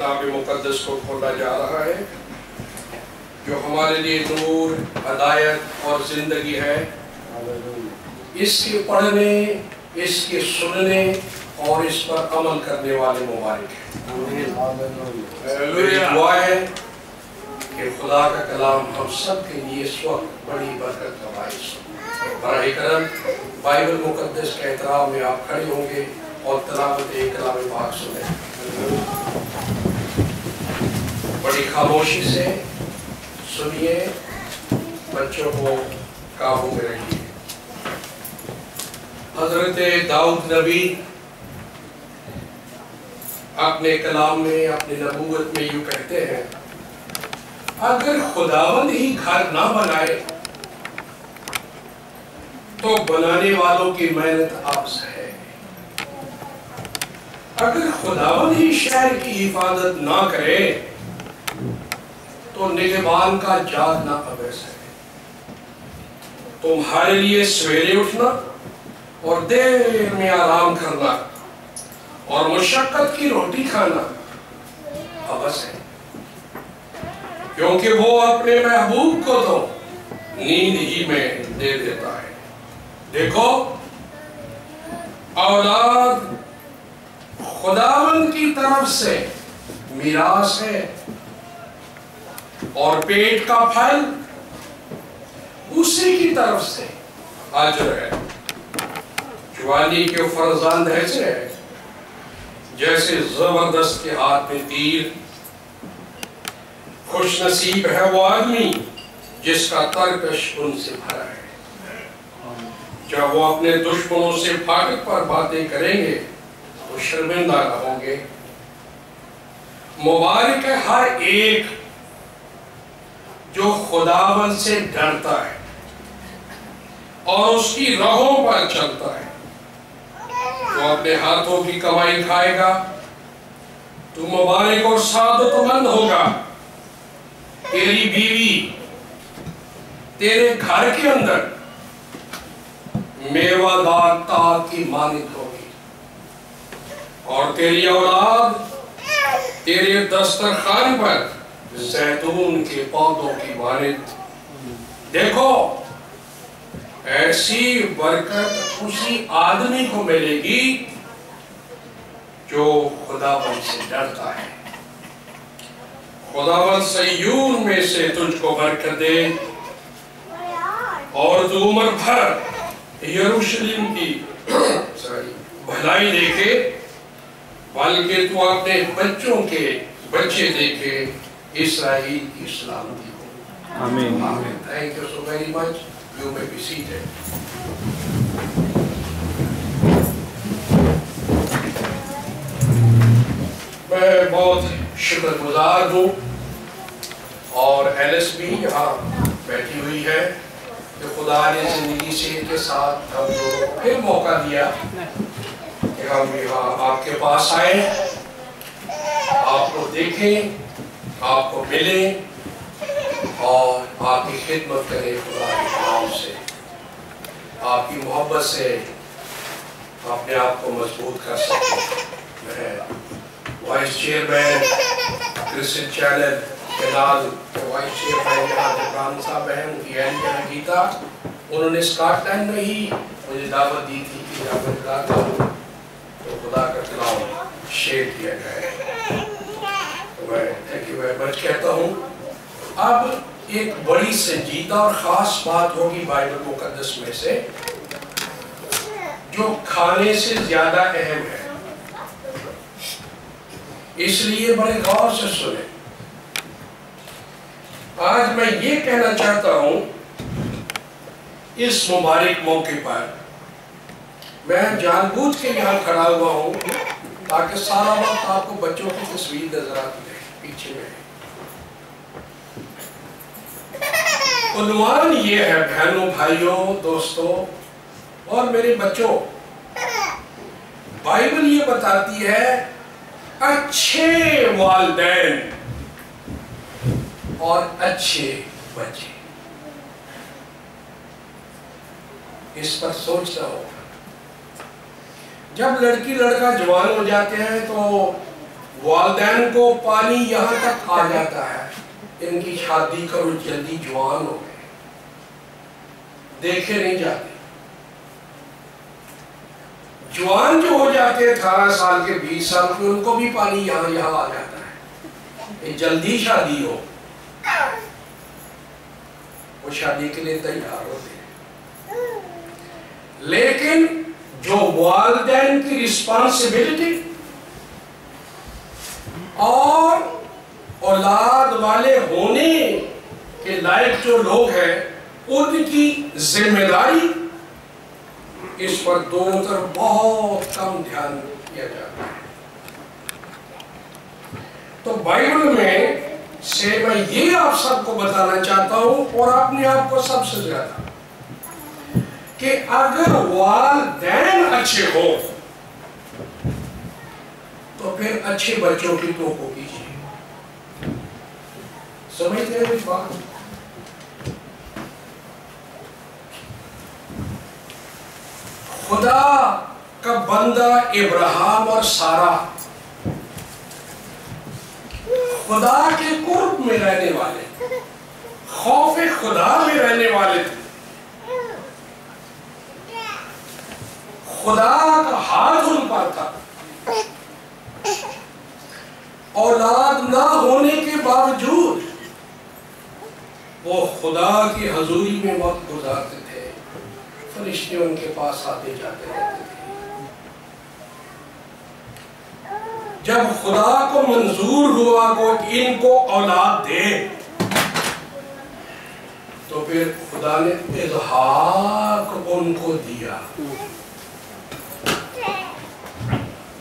کتاب مقدس کو کھولا جا رہا ہے جو ہمارے لیے نور، ہدایت اور زندگی ہے۔ اس کے پڑھنے، اس کے سننے اور اس پر عمل کرنے والے مبارک ہیں۔ میری دعا ہے کہ خدا کا کلام ہم سب کے لیے اس وقت بڑی برکت کا باعث ہو۔ براہ کرم بائبل مقدس کے احترام میں آپ کھڑے ہوں گے اور تلاوت کلام پاک سنیں۔ بڑی خاموشی سے سنیے، بچوں کو قابو میں رکھیے۔ حضرت داؤد نبی اپنے کلام میں، اپنی نبوت میں یوں کہتے ہیں، اگر خداوند ہی گھر نہ بنائے تو بنانے والوں کی محنت عبث ہے۔ اگر خداوند ہی شہر کی حفاظت نہ کرے تو نگہبان کا جاگنا عبث ہے۔ تمہارے لیے سویرے اٹھنا اور دیر میں آرام کرنا اور مشقت کی روٹی کھانا عبث ہے، کیونکہ وہ اپنے محبوب کو تو نیند ہی میں دے دیتا ہے۔ دیکھو، اولاد خداوند کی طرف سے میراث ہے اور پیٹ کا پھل اسی کی طرف سے اجر ہے۔ جوانی کے فرزند ایسے ہے جیسے زبردست کے ہاتھ میں تیر۔ خوش نصیب ہے وہ آدمی جس کا ترکش ان سے بھرا ہے۔ جب وہ اپنے دشمنوں سے پھاٹک پر باتیں کریں گے تو شرمندہ نہ ہوں گے۔ مبارک ہے ہر ایک جو خداوند سے ڈرتا ہے اور اس کی راہوں پر چلتا ہے۔ جو اپنے ہاتھوں کی کمائی کھائے گا تو مبارک اور سعادتمند ہوگا۔ تیری بیوی تیرے گھر کے اندر میوہ دار تاج کی مانند ہوگی اور تیری اولاد تیرے دسترخوان پر زیتون کے پودوں کی مانند۔ دیکھو، ایسی برکت اسی آدمی کو ملے گی جو خداوند سے ڈرتا ہے۔ خداوند صیون میں سے تجھ کو برکت دے اور تو عمر بھر یروشلم کی بھلائی دیکھے، بلکہ تو اپنے بچوں کے بچے دیکھے، اسرائیل کی سلامتی ہو۔ آمین۔ Thank you so very much. You may be seated. میں بہت شکر گزار ہوں اور ایلس بھی یہاں بیٹھی ہوئی ہے کہ خدا نے زندگی سے ان کے ساتھ ہم کو پھر موقع دیا کہ ہم یہاں آپ کے پاس آئیں، آپ کو دیکھیں، آپ کو ملیں اور آپ کی خدمت کریں۔ خدا کے نام سے آپ کی محبت سے اپنے آپ کو مضبوط کر سکیں۔ میں وائس چیئرمین کرسچن چینل کے نال وائس چیئرمین جناب عمران صاحب ہیں، ان کی اہلیہ ہے گیتا، انہوں نے اسکاٹ لینڈ میں ہی مجھے دعوت دی تھی کہ جب میں لاتا ہوں تو خدا کا کلام شیئر کیا جائے۔ تو میں تھینک یو ویری مچ کہتا ہوں۔ اب ایک بڑی سنجیدہ اور خاص بات ہوگی بائبل مقدس میں سے جو کھانے سے زیادہ اہم ہے، اس لیے بڑے غور سے سنیں۔ آج میں یہ کہنا چاہتا ہوں اس مبارک موقع پر، میں جان بوجھ کے یہاں کھڑا ہوا ہوں تاکہ سارا وقت آپ کو بچوں کی تصویر نظر آتی ہے پیچھے میں۔ عنوان یہ ہے بہنوں، بھائیوں، دوستوں اور میرے بچوں، بائبل یہ بتاتی ہے اچھے والدین اور اچھے بچے۔ اس پر سوچنا ہوگا۔ جب لڑکی لڑکا جوان ہو جاتے ہیں تو والدین کو پانی یہاں تک آ جاتا ہے، ان کی شادی کرو جلدی جوان ہو گئے، دیکھے نہیں جاتے، جوان جو ہو جاتے 18 سال کے 20 سال کے ان کو بھی پانی یہاں آ جاتا ہے، یہ جلدی شادی ہو، وہ شادی کے لیے تیار ہوتے ہیں۔ لیکن جو والدین کی رسپانسبلٹی اور اولاد والے ہونے کے لائق جو لوگ ہیں ان کی ذمہ داری، اس پر دونوں طرف بہت کم دھیان دیا جاتا ہے۔ تو بائبل میں سے میں یہ آپ سب کو بتانا چاہتا ہوں اور اپنے آپ کو سب سے زیادہ، کہ اگر والدین اچھے ہو تو پھر اچھے بچوں کی توقع کیجیے۔ سمجھتے ہیں اس بات؟ خدا کا بندہ ابراہیم اور سارہ خدا کے قرب میں رہنے والے، خوف خدا میں رہنے والے تھے، خدا کا ہاتھ ان پر تھا، اولاد نہ ہونے کے باوجود وہ خدا کی حضوری میں وقت گزارتے تھے، فرشتے ان کے پاس آتے جاتے رہتے تھے۔ جب خدا کو منظور ہوا کہ ان کو اولاد دے تو پھر خدا نے اسحاق ان کو دیا،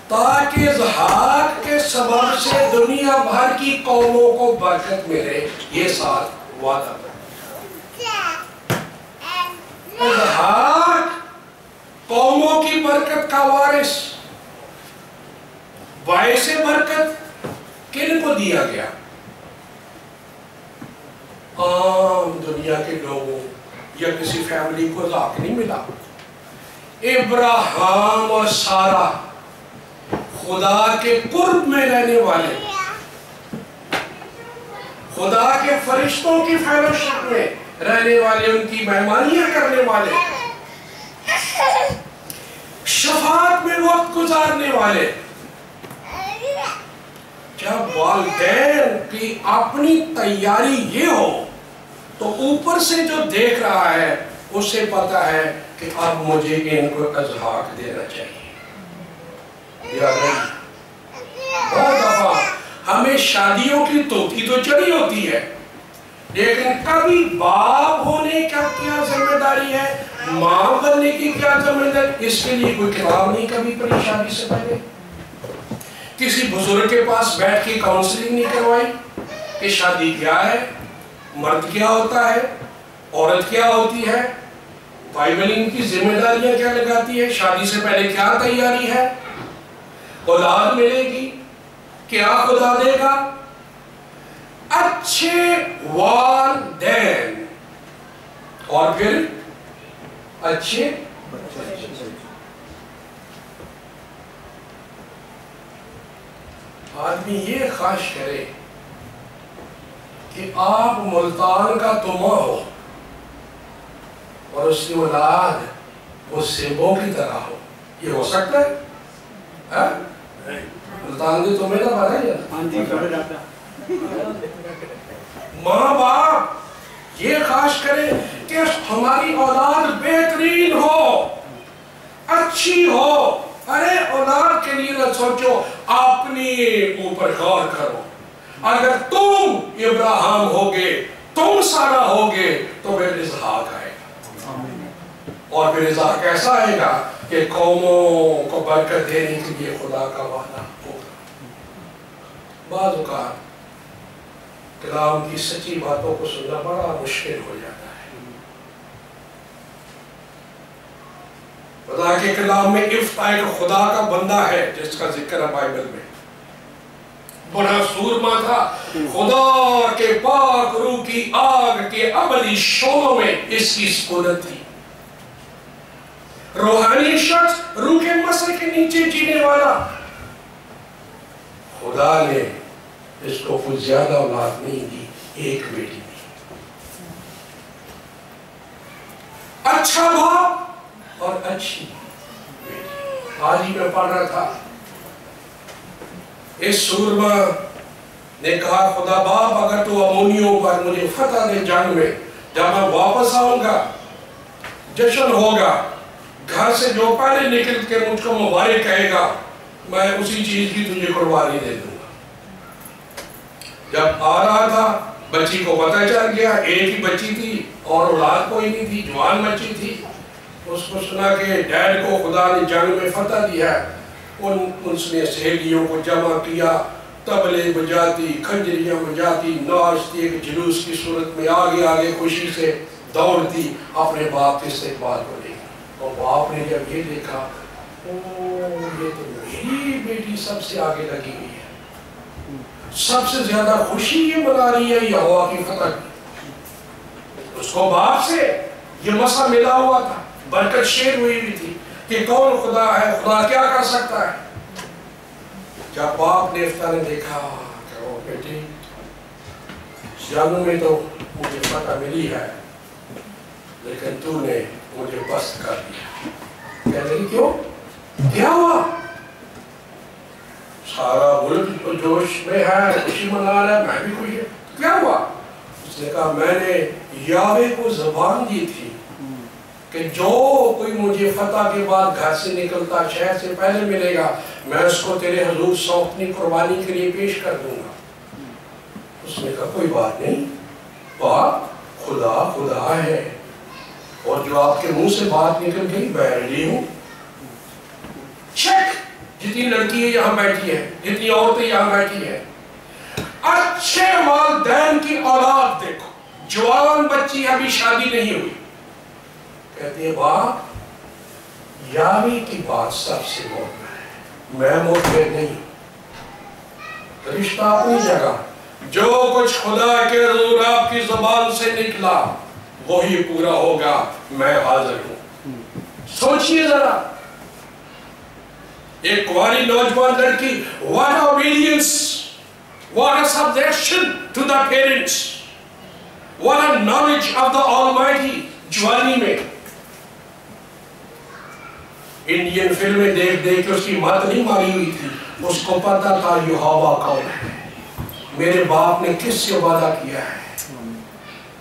تاکہ اسحاق کے سبب سے دنیا بھر کی قوموں کو برکت ملے۔ یہ ساتھ وعدہ اسحاق قوموں کی برکت کا وارث، باعث برکت کن کو دیا گیا؟ عام دنیا کے لوگوں یا کسی فیملی کو ذاق نہیں ملا۔ ابراہیم اور سارہ خدا کے قرب میں رہنے والے، خدا کے فرشتوں کی فیلوشپ میں رہنے والے، ان کی مہمانیاں کرنے والے، شفاعت میں وقت گزارنے والے، جب والدین کی اپنی تیاری یہ ہو تو اوپر سے جو دیکھ رہا ہے اسے پتا ہے کہ اب مجھے ان کو اسحاق دینا چاہیے۔ بہت دفعہ ہمیں شادیوں کی توقع تو چڑھی ہوتی ہے، لیکن کبھی باپ ہونے کا کیا ذمہ داری ہے، ماں بننے کی کیا ذمہ داری، اس کے لیے کوئی کتاب نہیں کبھی پڑھی شادی سے پہلے، کسی بزرگ کے پاس بیٹھ کے کاؤنسلنگ نہیں کروائی کہ شادی کیا ہے، مرد کیا ہوتا ہے، عورت کیا ہوتی ہے، بائبل ان کی ذمہ داریاں کیا لگاتی ہے، شادی سے پہلے کیا تیاری ہے، اولاد ملے گی، کیا خدا دے گا۔ اچھے والدین اور پھر اچھے آدمی یہ خواہش کرے کہ آپ ملتان کا تما ہو اور اس کی اولاد وہ سیبوں کی طرح ہو، یہ ہو سکتا ہے؟ ملتان کے تمہیں نہ بنا جاتا، ماں باپ یہ خواہش کرے کہ ہماری اولاد بہترین ہو، اچھی ہو۔ ارے اولاد کے لیے نہ سوچو، اپنی اوپر غور کرو، اگر تم ابراہیم ہوگے، تم سارہ ہوگے تو پھر اسحاق آئے گا، اور پھر اسحاق ایسا آئے گا کہ قوموں کو برکت دینے کے لیے خدا کا وعدہ ہوگا۔ بعض اوقات کلام کی سچی باتوں کو سننا بڑا مشکل ہو جاتا ہے۔ خدا کے کلام میں افتاء خدا کا بندہ ہے جس کا ذکر ہے بائبل میں، بڑا سورما تھا، خدا کے پاک روح کی آگ کے ابدی شعلوں میں اس کی سکونت تھی، روحانی شخص روح کے مسئلے کے نیچے جینے والا، خدا نے اس کو کچھ زیادہ اولاد نہیں دی، ایک بیٹی دی. اچھا باپ اور اچھی بیٹی. آج ہی میں پڑھ رہا تھا، اس سورما نے کہا خدا باپ اگر تو امونیوں پر مجھے فتح دے جنگ میں، جب میں واپس آؤں گا جشن ہوگا، گھر سے جو پہلے نکل کے مجھ کو مبارک کہے گا میں اسی چیز کی تجھے قربانی دے دوں گا. جب آ رہا تھا بچی کو پتہ چل گیا، ایک ہی بچی تھی اور اولاد کوئی نہیں تھی، جوان بچی تھی. اس کو سنا کہ ڈیڈ کو خدا نے جنگ میں فتح دیا ہے. اس نے سہیلیوں کو جمع کیا، تبلے بجاتی، کھنجریاں بجاتی، ناچتی، ایک جلوس کی صورت میں آگے آگے خوشی سے دوڑتی اپنے باپ کے استقبال کو لے. اور باپ نے جب یہ دیکھا، یہ تو میری بیٹی سب سے آگے لگی ہوئی ہے، سب سے زیادہ خوشی یہ منا رہی ہے یہوہ کی فتح کی. اس کو باپ سے یہ مسئلہ ملا ہوا تھا، برکت شیر ہوئی ہوئی تھی کہ کون خدا ہے، خدا کیا کر سکتا ہے. جب باپ نے افتہ نے دیکھا کہ وہ بیٹی جنگ میں تو مجھے فتح ملی ہے لیکن تو نے مجھے پست کر دیا. کہہ رہی کیوں؟ کیا ہوا؟ سارا ملک جوش میں ہے، خوشی منا رہا ہے، میں بھی خوشی ہے. کیا ہوا؟ اس نے کہا میں نے یاوے کو زبان دی تھی کہ جو کوئی مجھے فتح کے بعد گھر سے نکلتا شہر سے پہلے ملے گا میں اس کو تیرے حضور اپنی قربانی کے لیے پیش کر دوں گا. اس نے کہا کوئی بات نہیں باپ، خدا خدا ہے اور جو آپ کے منہ سے بات نکل گئی میں ریڈی ہوں. چیک جتنی لڑکی یہاں بیٹھی ہے، جتنی عورتیں یہاں بیٹھی ہیں، اچھے والدین کی اولاد دیکھو، جوان بچی ابھی شادی نہیں ہوئی، کہتی ہے باپ یاوے کی بات سب سے موت ہے، میں موت نہیں. رشتہ اپنی جگہ، جو کچھ خدا کے حضور آپ کی زبان سے نکلا وہی پورا ہوگا، میں حاضر ہوں. سوچئے ذرا ایک کواری نوجوان لڑکی، what obedience, what a subjection to the parents, what a knowledge of the Almighty. جوانی میں انڈین فلمیں دیکھ دیکھ کے اس کی مات نہیں ماری ہوئی تھی، اس کو پتا تھا یہوہ کون ہے، میرے باپ نے کس سے وعدہ کیا ہے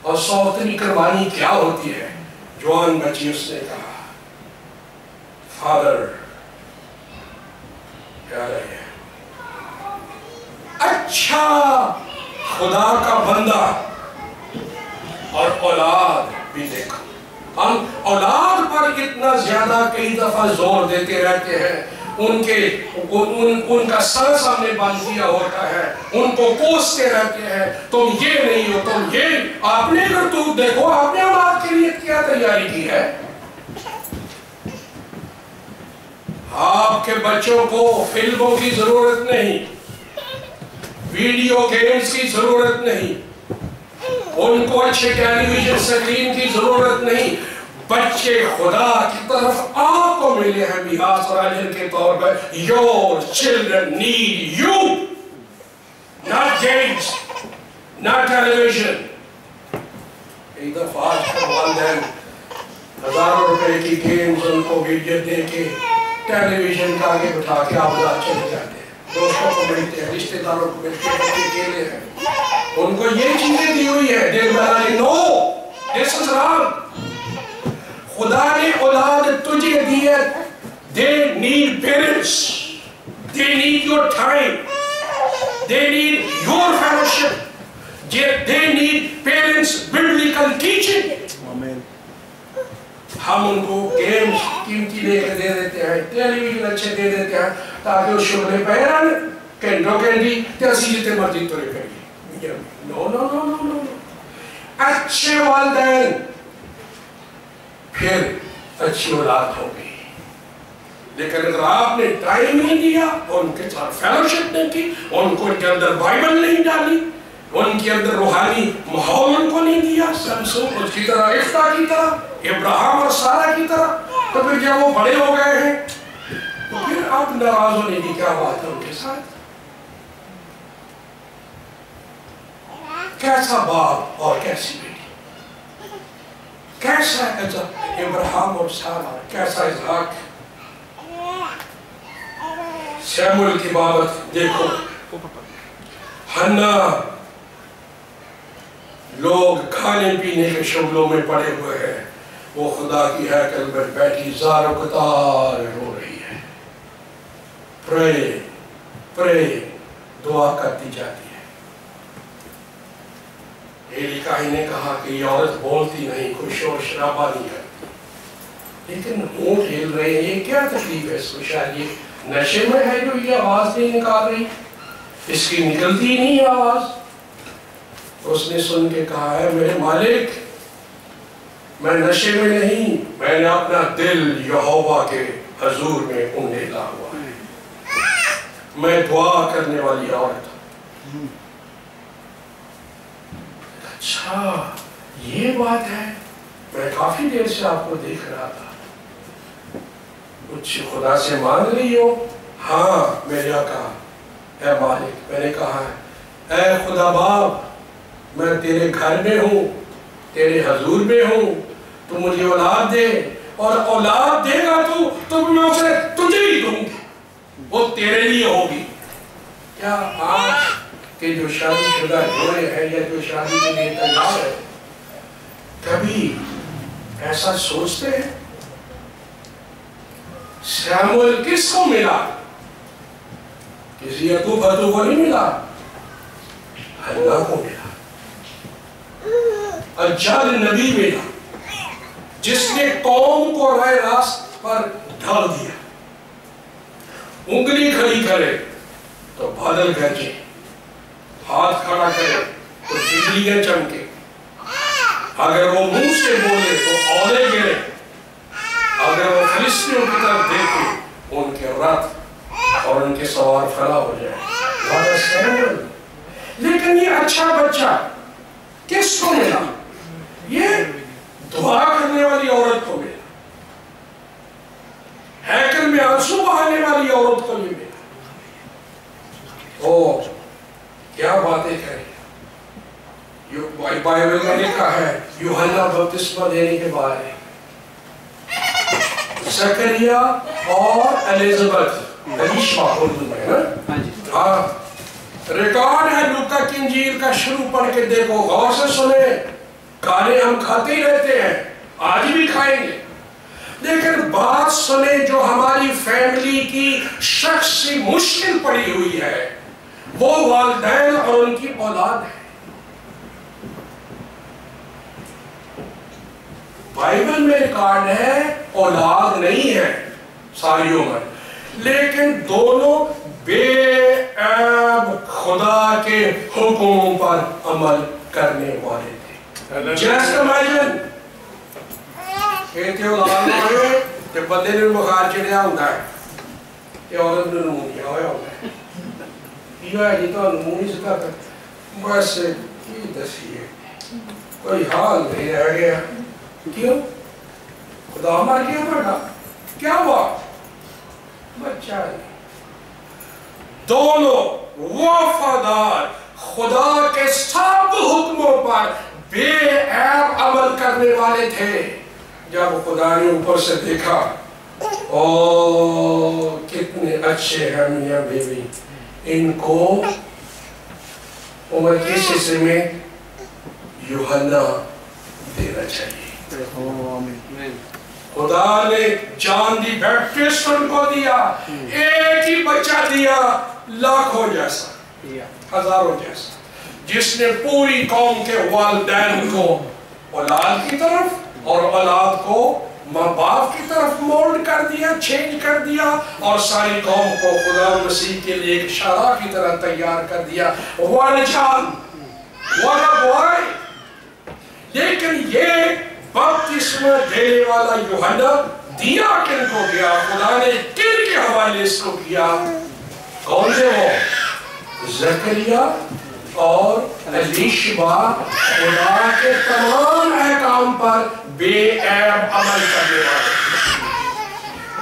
اور سوتنی قربانی کیا ہوتی ہے. جوان بچی اس نے کہا فادر کیا رہے ہیں، اچھا خدا کا بندہ اور اولاد بھی دیکھو. ہم اولاد پر اتنا زیادہ کئی دفعہ زور دیتے رہتے ہیں، ان کا سانس ہم نے بند کیا ہوتا ہے، ان کو کوستے رہتے ہیں، تم یہ نہیں ہو، تم یہ. آپ نے کرتوت دیکھو، آپ نے اولاد کے لیے کیا تیاری کی ہے. آپ کے بچوں کو فلموں کی ضرورت نہیں، ویڈیو گیمز کی ضرورت نہیں، ان کو اچھے ٹیلی ویژن سکرین کی ضرورت نہیں. بچے خدا کی طرف آپ کو ملے ہیں میراث اور اجر کے طور پر. Your children need you, not games, not television. ایک دفعہ آج کا والدین ہزاروں روپے کی گیمز ان کو ویڈیو دے کے ٹیلی ویژن کا آگے بٹھا کے آباد چلے جاتے ہیں، دوستوں کو ملتے ہیں، رشتہ داروں کو ملتے ہیں، بچے اکیلے ہیں، ان کو یہ چیزیں دی ہوئی ہے. دل بنانے نو دس از رانگ. خدا نے اولاد تجھے دی ہے. They need parents, they need your time, they need your fellowship, they need parents biblical teaching. ہم ان کو گیمز قیمتی لے کے دے دیتے ہیں، ٹیلی ویژن اچھے دے دیتے ہیں تاکہ وہ شغلے پیرن کینڈو کینڈی تیسی جتے مرضی تو رکھیں گے. نو نو نو نو نو. اچھے والدین پھر اچھی اولاد ہوگی. لیکن اگر آپ نے ٹائم نہیں دیا، ان کے ساتھ فیلوشپ نہیں کی، ان کو ان کے اندر بائبل نہیں ڈالی، ان کے اندر روحانی ماحول ان کو نہیں دیا، سمسون اس کی طرح، افتہ کی طرح، ابراہیم اور سارہ کی طرح، تو پھر جب وہ بڑے ہو گئے ہیں تو پھر آپ ناراض ہونے کی کیا بات ہے ان کے ساتھ. کیسا باپ اور کیسی بیٹی، کیسا ابراہیم اور سارہ، کیسا اسحاق۔ سیموئیل کی بابت دیکھو، حنا لوگ کھانے پینے کے شغلوں میں پڑے ہوئے ہیں، وہ خدا کی ہیکل میں بیٹھی زار و قطار رو رہی ہے، پرے دعا کرتی جاتی ہے۔ ایلی کاہی نے کہا کہ یہ عورت بولتی نہیں، کوئی شور شرابہ نہیں کرتی، لیکن ہونٹ ہل رہے ہیں، یہ کیا تکلیف ہے اس کو؟ شاید یہ نشے میں ہے جو یہ آواز نہیں نکال رہی، اس کی نکلتی نہیں آواز۔ اس نے سن کے کہا ہے میرے مالک، میں نشے میں نہیں، میں نے اپنا دل یہوہ کے حضور میں انڈیلا ہوا ہے، میں دعا کرنے والی عورت ہوں۔ اچھا یہ بات ہے، میں کافی دیر سے آپ کو دیکھ رہا تھا، کچھ خدا سے مانگ رہی ہو؟ ہاں میرے آقا، اے مالک، میں نے کہا ہے اے خدا باپ، میں تیرے گھر میں ہوں، تیرے حضور میں ہوں، تو مجھے اولاد دے، اور اولاد دے گا تو میں اسے تجھے ہی دوں گی، وہ تیرے لیے ہوگی۔ کیا آج کے جو شادی شدہ جوڑے ہیں یا جو شادی کے لیے تیار ہے، کبھی ایسا سوچتے ہیں؟ سیموئیل کس کو ملا؟ کسی اتو فتو کو نہیں ملا، حنا کو ملا، اجال نبی ملا، جس نے قوم کو راہ راست پر ڈال دیا۔ انگلی کھڑی کرے تو بادل گرجے، ہاتھ کھڑا کرے تو بجلیاں چمکے، اگر وہ منہ سے بولے تو اولے گرے، اگر وہ فلسطینیوں کی طرف دیکھے ان کے رتھ اور ان کے سوار فنا ہو جائے۔ وعدہ سیموئیل، لیکن یہ اچھا بچہ کس کو ملا؟ یہ دعا کرنے والی عورت کو ملا، ہیکل میں آنسو بہانے والی عورت کو یہ ملا۔ او کیا باتیں کریں! بائبل میں لکھا ہے یوحنا بپتسمہ دینے کے بارے، زکریا اور الیزابت، الیشا اردو میں نا، ریکارڈ ہے لوکا کی انجیل کا، شروع پڑھ کے دیکھو، غور سے سنیں۔ کھانے ہم کھاتے ہی رہتے ہیں، آج بھی کھائیں گے، لیکن بات سنیں جو ہماری فیملی کی شخصی مشکل پڑی ہوئی ہے، وہ والدین اور ان کی اولاد ہے۔ بائبل میں ریکارڈ ہے اولاد نہیں ہے ساری عمر، لیکن دونوں بے عیب خدا کے حکم پر عمل کرنے والے تھے۔ جیسا مائجن کہتے اولاد ہوئے کہ بندے نے بخار چڑھیا ہوتا ہے، کہ عورت نے نمونیا ہویا ہوتا ہے، یہ ہے جی تو نمونی سے کہتا ہے، بس کی دسی ہے، کوئی حال نہیں رہ گیا۔ کیوں؟ خدا مر گیا بیٹا، کیا ہوا؟ بچہ نہیں۔ دونوں وفادار خدا کے سب حکموں پر بے عیب عمل کرنے والے تھے۔ جب خدا نے اوپر سے دیکھا، او کتنے اچھے ہیں میاں بیوی، ان کو عمر کے حصے میں یوحنا دینا چاہیے۔ خدا نے جان دی بیپٹسٹ ان کو دیا، ایک ہی بچہ دیا، لاکھوں جیسا، ہزاروں جیسا، جس نے پوری قوم کے والدین کو اولاد کی طرف اور اولاد کو ماں باپ کی طرف مولڈ کر دیا، چینج کر دیا، اور ساری قوم کو خدا مسیح کے لیے ایک شارع کی طرح تیار کر دیا۔ what a child! what a boy! لیکن یہ بپتسمہ دینے والا یوحنا دیا کن کو گیا؟ خدا نے کن کے حوالے اس کو کیا؟ کون سے وہ؟ زکریا اور الیشبا، خدا کے تمام احکام پر بے عیب عمل کرنے والے۔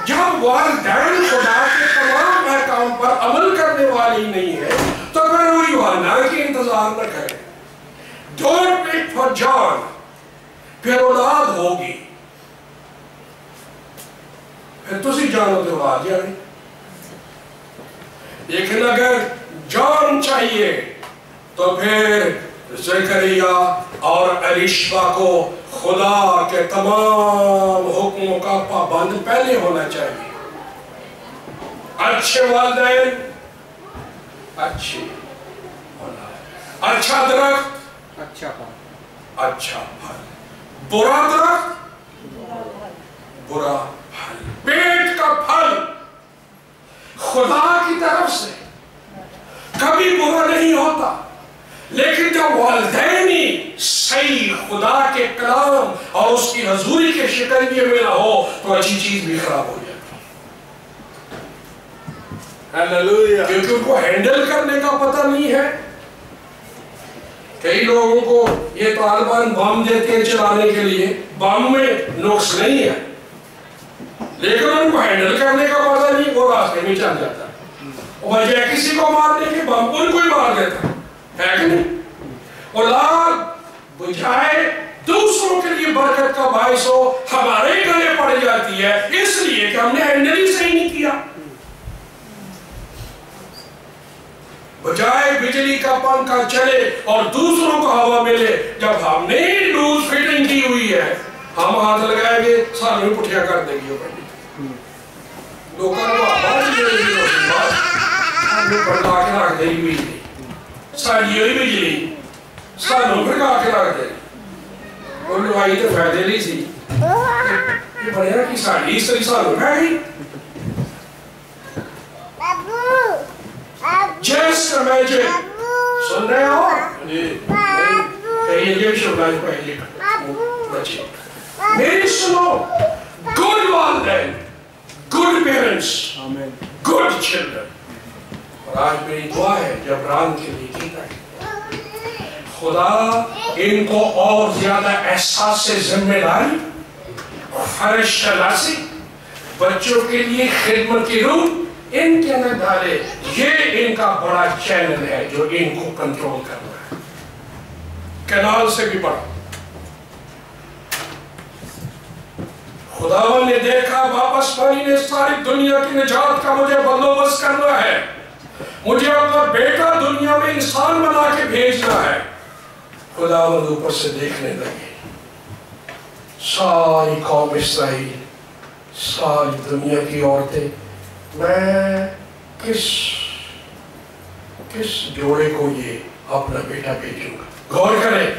جب والدین خدا کے تمام احکام پر عمل کرنے والی نہیں ہے تو پھر وہ یوحنا کی انتظار نہ کرے۔ Don't wait for John. پھر اولاد ہوگی. پھر تسی جانو تو اولاد یا نہیں. لیکن اگر جان چاہیے تو پھر زکریا اور الیشبا کو خدا کے تمام حکموں کا پابند پہلے ہونا چاہیے. اچھے والدین اچھی اولاد, اچھا درخت اچھا پھل, اچھا پھل, برا درخت برا پھل. پیٹ کا پھل خدا کی طرف سے کبھی برا نہیں ہوتا, لیکن جب والدینی صحیح خدا کے کلام اور اس کی حضوری کے شکل میں نہ ہو تو اچھی چیز بھی خراب ہو جاتی ہے. ہاللویا. کیونکہ ان کو ہینڈل کرنے کا پتہ نہیں ہے. کئی لوگوں کو یہ طالبان بم دیتے ہیں چلانے کے لیے, بم میں نقص نہیں ہے, لیکن ان کو ہینڈل کرنے کا پتہ نہیں, وہ راستے میں چل جاتا ہے. وجہ کسی کو مارنے کے بم ان کو ہی مار دیتا ہے کہ نہیں. اولاد بجائے دوسروں کے لیے برکت کا باعث ہو, ہمارے گلے پڑ جاتی ہے اس لیے کہ ہم نے ہینڈل ہی صحیح نہیں کیا. بجائے بجلی کا پنکھا چلے اور دوسروں کو ہوا ملے, جب ہم نے لوز فٹنگ کی ہوئی ہے ہم ہاتھ لگائیں گے سارے پٹھیا کر دیں گے. لوگوں کو آواز ملے گی بڑھا کے رکھ دے گی بجلی, ساری ہوئی بجلی سانوں پھر کہا کے رکھ دے گی. اور لوائی تو فائدے نہیں سی, یہ بڑھیا کی ساری اس طرح سانوں پہ گئی. Just imagine. سن رہے ہو؟ کہیں یہ شبلاج پہلے بچے میری سنو. good والدین, good parents, good children. اور آج میری دعا ہے جب رام کے لیے کیتا ہے خدا ان کو اور زیادہ احساس سے ذمہ داری, فرض شناسی, بچوں کے لیے خدمت کی روح ان کے اندر ڈالے. یہ ان کا بڑا چینل ہے جو ان کو کنٹرول کرنا ہے, کنال سے بھی بڑا. خداوند نے دیکھا واپس پانی نے ساری دنیا کی نجات کا مجھے بندوبست کرنا ہے, مجھے اپنا بیٹا دنیا میں انسان بنا کے بھیجنا ہے. خداوند اوپر سے دیکھنے لگے, ساری قوم اسرائیل, ساری دنیا کی عورتیں, میں کس جوڑے کو یہ اپنا بیٹا بھیجوں گا. غور کریں,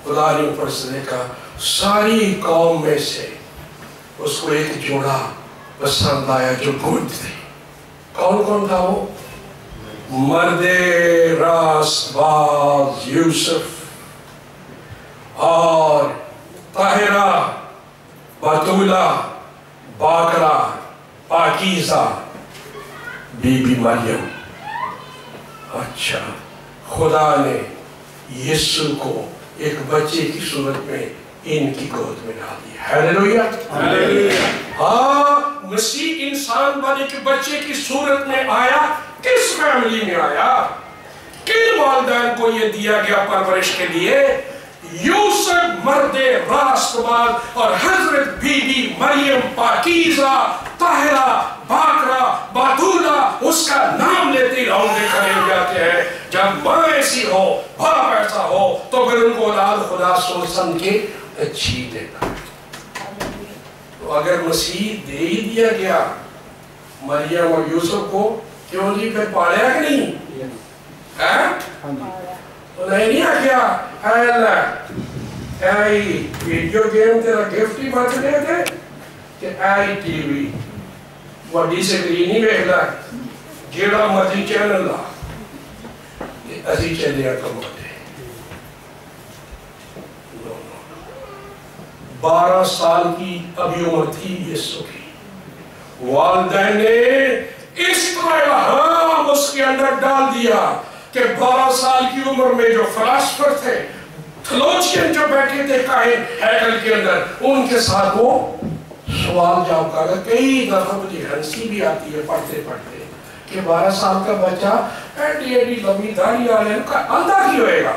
خدا نے اوپر سے دیکھا, ساری قوم میں سے اس کو ایک جوڑا پسند آیا جو گڈ تھے. کون کون تھا وہ؟ مرد راست باز یوسف اور طاہرہ بتولہ باکرہ پاکیزہ بی بی مریم. اچھا, خدا نے یسوع کو ایک بچے کی صورت میں ان کی گود میں ڈال دیا. ہاللویا. ہاں, مسیح انسان بنے کے بچے کی صورت میں آیا. کس فیملی میں آیا؟ کن والدین کو یہ دیا گیا پرورش کے لیے؟ یوسف مرد راست باز اور حضرت بی بی مریم پاکیزہ طاہرہ باکرہ بتولہ, اس کا نام لیتے ہی رونگے کھڑے ہو جاتے ہیں. جب ماں ایسی ہو, باپ ایسا ہو, تو پھر ان کو اولاد خدا سوچ سمجھ کے اچھی دیتا ہے. تو اگر مسیح دے ہی دیا گیا مریم اور یوسف کو, کیوں جی پھر پاڑیا کہ نہیں؟ انہیں نہیں آگیا اے اللہ اے ویڈیو گیم تیرا گفٹ ہی بچ گئے تھے کہ اے ٹی وی وڈی سکرینی ویکھدا جیڑا مرضی چینل لا اسی چلے کماتے. 12 سال کی ابھی عمر تھی یسوع کی. والدین نے اس طرح ہاں اس کے اندر ڈال دیا کہ 12 سال کی عمر میں جو فلاسفر تھے, تھلوچین جو بیٹھے تھے کاہن ہیکل کے اندر, ان کے ساتھ وہ سوال جواب کر رہا. کئی دفعہ مجھے ہنسی بھی آتی ہے پڑھتے پڑھتے کہ 12 سال کا بچہ ایڈی ایڈی لمبی داڑھی والے کا اندھا کی ہوئے گا.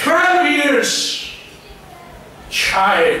12 years child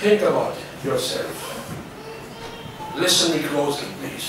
Think about yourself. Listen me closely, please.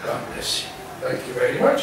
God bless you. Thank you very much.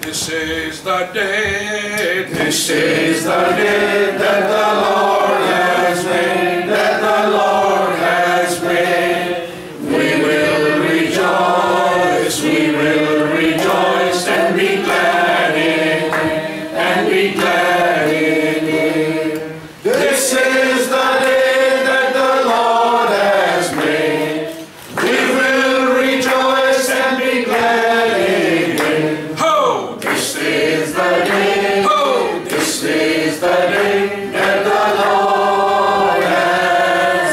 This is the day, this is the day that the Lord has made, that the Lord has made. We will rejoice, we will rejoice and be glad in it, and be glad in it. This is the day that the Lord has made. We will rejoice and be glad in it. Ho! This is the day, ho! This is the day that the Lord has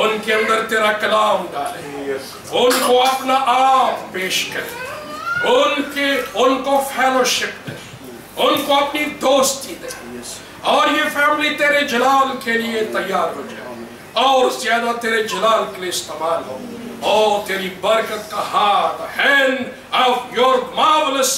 ان کے اندر تیرا کلام ڈالے، ان کو اپنا آپ پیش کرے، ان کو فیلوشپ دے، ان کو اپنی دوستی دے، اور یہ فیملی تیرے جلال کے لیے تیار ہو جائے اور زیادہ تیرے جلال کے لیے استعمال ہو، اور تیری برکت کا ہاتھ، hand of your marvelous